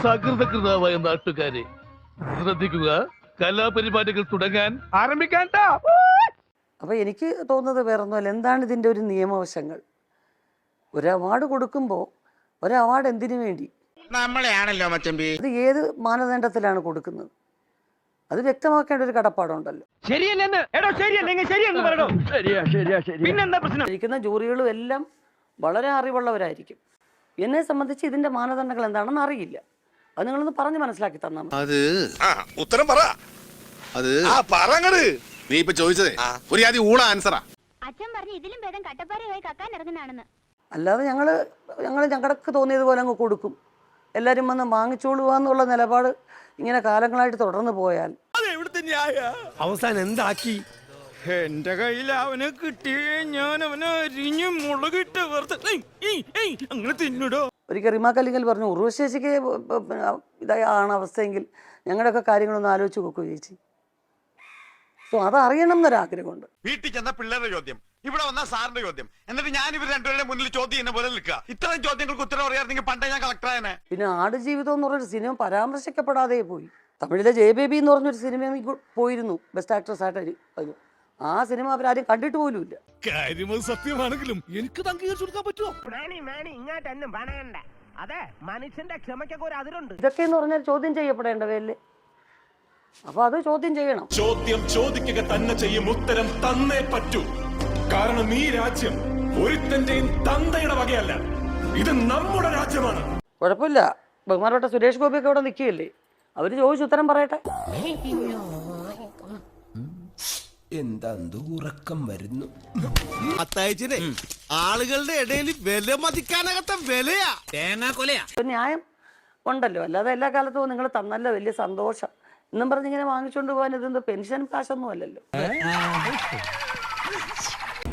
സകൃതകൃതാവായ നാട്ടുകാരെ ശ്രദ്ധിക്കുക, കലാപരിപാടികൾ തുടങ്ങാൻ ആരംഭിക്കാൻ. അപ്പോൾ എനിക്ക് തോന്നുന്നത് വേറൊന്നുമല്ല, എന്താണ് ഇതിൻ്റെ ഒരു നിയമവശങ്ങൾ. ഒരു അവാർഡ് കൊടുക്കുമ്പോൾ ഒരു അവാർഡ് എന്തിനു വേണ്ടി, നമ്മളെയാണല്ലോ മച്ചമ്പി, അത് ഏത് മാനദണ്ഡത്തിലാണ് കൊടുക്കുന്നത്, അത് വ്യക്തമാക്കേണ്ട ഒരു കടപ്പാടുണ്ടല്ലോ. ഇരിക്കുന്ന ജൂറികളും എല്ലാം വളരെ അറിവുള്ളവരായിരിക്കും. എന്നെ സംബന്ധിച്ച് ഇതിന്റെ മാനദണ്ഡങ്ങൾ എന്താണെന്ന് അറിയില്ല. അത് നിങ്ങളൊന്ന് പറഞ്ഞ് മനസ്സിലാക്കി തന്നാൽ മതി. അത് ഉത്തരം പറ. അത് നീ ഇപ്പൊ ചോദിച്ചതേ ഒരു ആദ്യം ഊള ആൻസറാ. അച്ഛൻ പറഞ്ഞു ഇതിലും ഭേദം കട്ടപ്പാറയായി കക്കാൻ ഇറങ്ങുന്നതാണെന്ന്. അല്ലാതെ ഞങ്ങൾക്ക് തോന്നിയതുപോലെ അങ്ങ് കൊടുക്കും, എല്ലാവരും വന്ന് വാങ്ങിച്ചോളുക എന്നുള്ള നിലപാട് ഇങ്ങനെ കാലങ്ങളായിട്ട് തുടർന്ന് പോയാൽ അവസാനം എന്താക്കി? എന്റെ കയ്യിൽ അവനെ കിട്ടിയേ ഞാൻ അവനെ അരിഞ്ഞ് മുളകിട്ട് അങ്ങനെ തിന്നിടോ. ഒരിക്കൽ റിമാക്കല്ലെങ്കിൽ പറഞ്ഞു, ഉർവശേഷിക്ക് ഇതാണ് അവസ്ഥയെങ്കിൽ ഞങ്ങളുടെയൊക്കെ കാര്യങ്ങളൊന്ന് ആലോചിച്ച് നോക്കുക ചേച്ചി. സോ അതറിയണം എന്നൊരാഗ്രഹമുണ്ട്. വീട്ടിൽ ചെന്ന പിള്ളേരുടെ ചോദ്യം, ഇവിടെ വന്ന സാറിന്റെ ചോദ്യം, എന്നിട്ട് ഞാൻ ഇവർ രണ്ടുപേരുടെ മുന്നിൽ ചോദ്യം ചെയ്യുന്ന പോലെ നിൽക്കുക. ഇത്രയും ചോദ്യങ്ങൾക്ക് ഉത്തരം അറിയാമെങ്കിൽ പണ്ടേ ഞാൻ കളക്ടറായനെ. പിന്നെ ആടുജീവിതം എന്ന് പറഞ്ഞൊരു സിനിമ പരാമർശിക്കപ്പെടാതെ പോയി. തമിഴിലെ ജയബേബി എന്ന് പറഞ്ഞൊരു സിനിമ പോയിരുന്നു ബെസ്റ്റ് ആക്ട്രസ് ആയിട്ട്. അത് ആ സിനിമ അവരാരും കണ്ടിട്ട് പോലും ഇല്ല. കാര്യം സത്യമാണെങ്കിലും എനിക്ക് അംഗീകരിച്ചു കൊടുക്കാൻ പറ്റുമോ? ഇങ്ങോട്ടൊന്നും പണയണ്ട. അതെ, മനുഷ്യന്റെ ക്ഷമയ്ക്കൊക്കെ ഒരു അതിരുണ്ട്. ഇതൊക്കെ എന്ന് പറഞ്ഞാൽ ചോദ്യം ചെയ്യപ്പെടേണ്ടവയല്ലേ? അപ്പൊ അത് ചോദ്യം ചെയ്യണം. ചോദ്യം ചോദിക്കുക തന്നെ ചെയ്യും, ഉത്തരം തന്നേ പറ്റൂ. കാരണം ഈ രാജ്യം ഒരുത്തന്റെയും തന്തയുടെ വകയല്ല, ഇത് നമ്മുടെ രാജ്യമാണ്. കുഴപ്പമില്ല, ബഹുമാനപ്പെട്ട സുരേഷ് ഗോപിയൊക്കെ അവിടെ നിൽക്കുകയല്ലേ, അവര് ചോദിച്ചു ഉത്തരം പറയട്ടെ. എന്താ ഉറക്കം വരുന്നു. ആളുകളുടെ ഇടയിൽ വില മതിക്കാനകത്ത വിലയാ, തേങ്ങാ കൊലയാ. ന്യായം ഉണ്ടല്ലോ, അല്ലാതെ എല്ലാ കാലത്തും നിങ്ങൾ തന്നല്ലോ വലിയ സന്തോഷം എന്നും പറഞ്ഞിങ്ങനെ വാങ്ങിച്ചുകൊണ്ട് പോകാൻ ഇതെന്ത് പെൻഷൻ കാശൊന്നും അല്ലല്ലോ.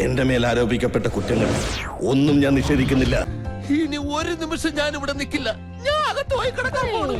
എന്റെ മേൽ ആരോപിക്കപ്പെട്ട കുറ്റങ്ങൾ ഒന്നും ഞാൻ നിഷേധിക്കുന്നില്ല. ഇനി ഒരു നിമിഷം ഞാൻ ഇവിടെ നിൽക്കില്ല, ഞാൻ അകത്ത് പോയി കിടക്കാൻ പോകുന്നു.